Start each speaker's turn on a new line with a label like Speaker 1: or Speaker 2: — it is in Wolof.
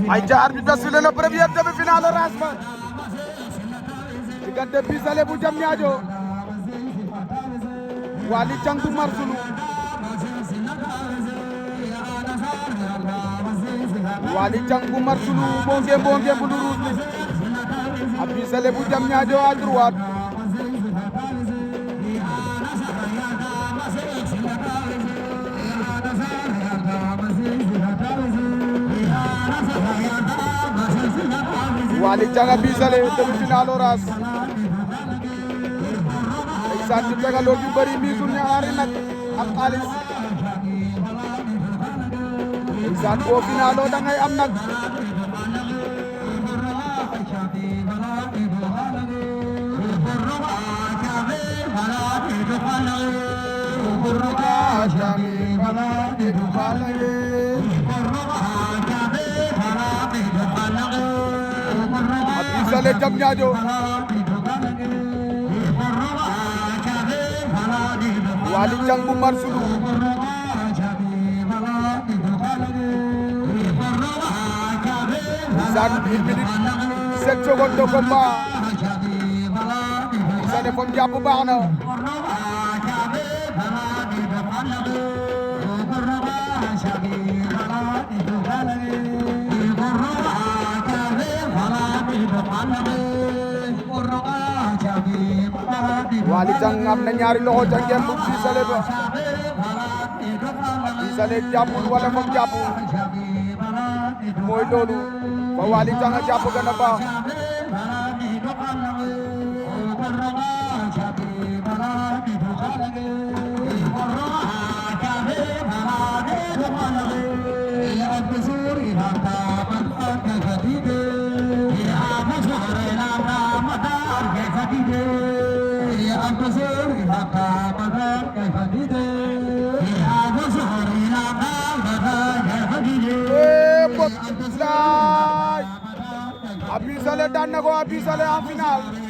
Speaker 1: ayca arbitre bi sifflé na première demi-finale Rasma diggante Bisale bu Diamniadio Waly Thiang bu Marsulu Waly Thiang bu Marsulu moo ngeem bu lu ruus li ak Bisale bu Diamniadio à droite Waly Thiang ak Bisale demi-finale Ras ndeysaan ñu tegaloo ju bëri miisul ñaari nag ak xaalis ndeysaan boo finaaloo da ngay am nag Bisale Diamniadio Waly Thiang bu Marsulu ndeysaan 1 minute 7 secondes de combat Bisale fam jàpp baax na Waly Thiang am na ñaari loxo ca ngemb Bisale ba Bisale jàppul wala moom jàppul mooy loolu ba Waly Thiang a jàpp gën a baax Bisale daan na ko Bisale en finale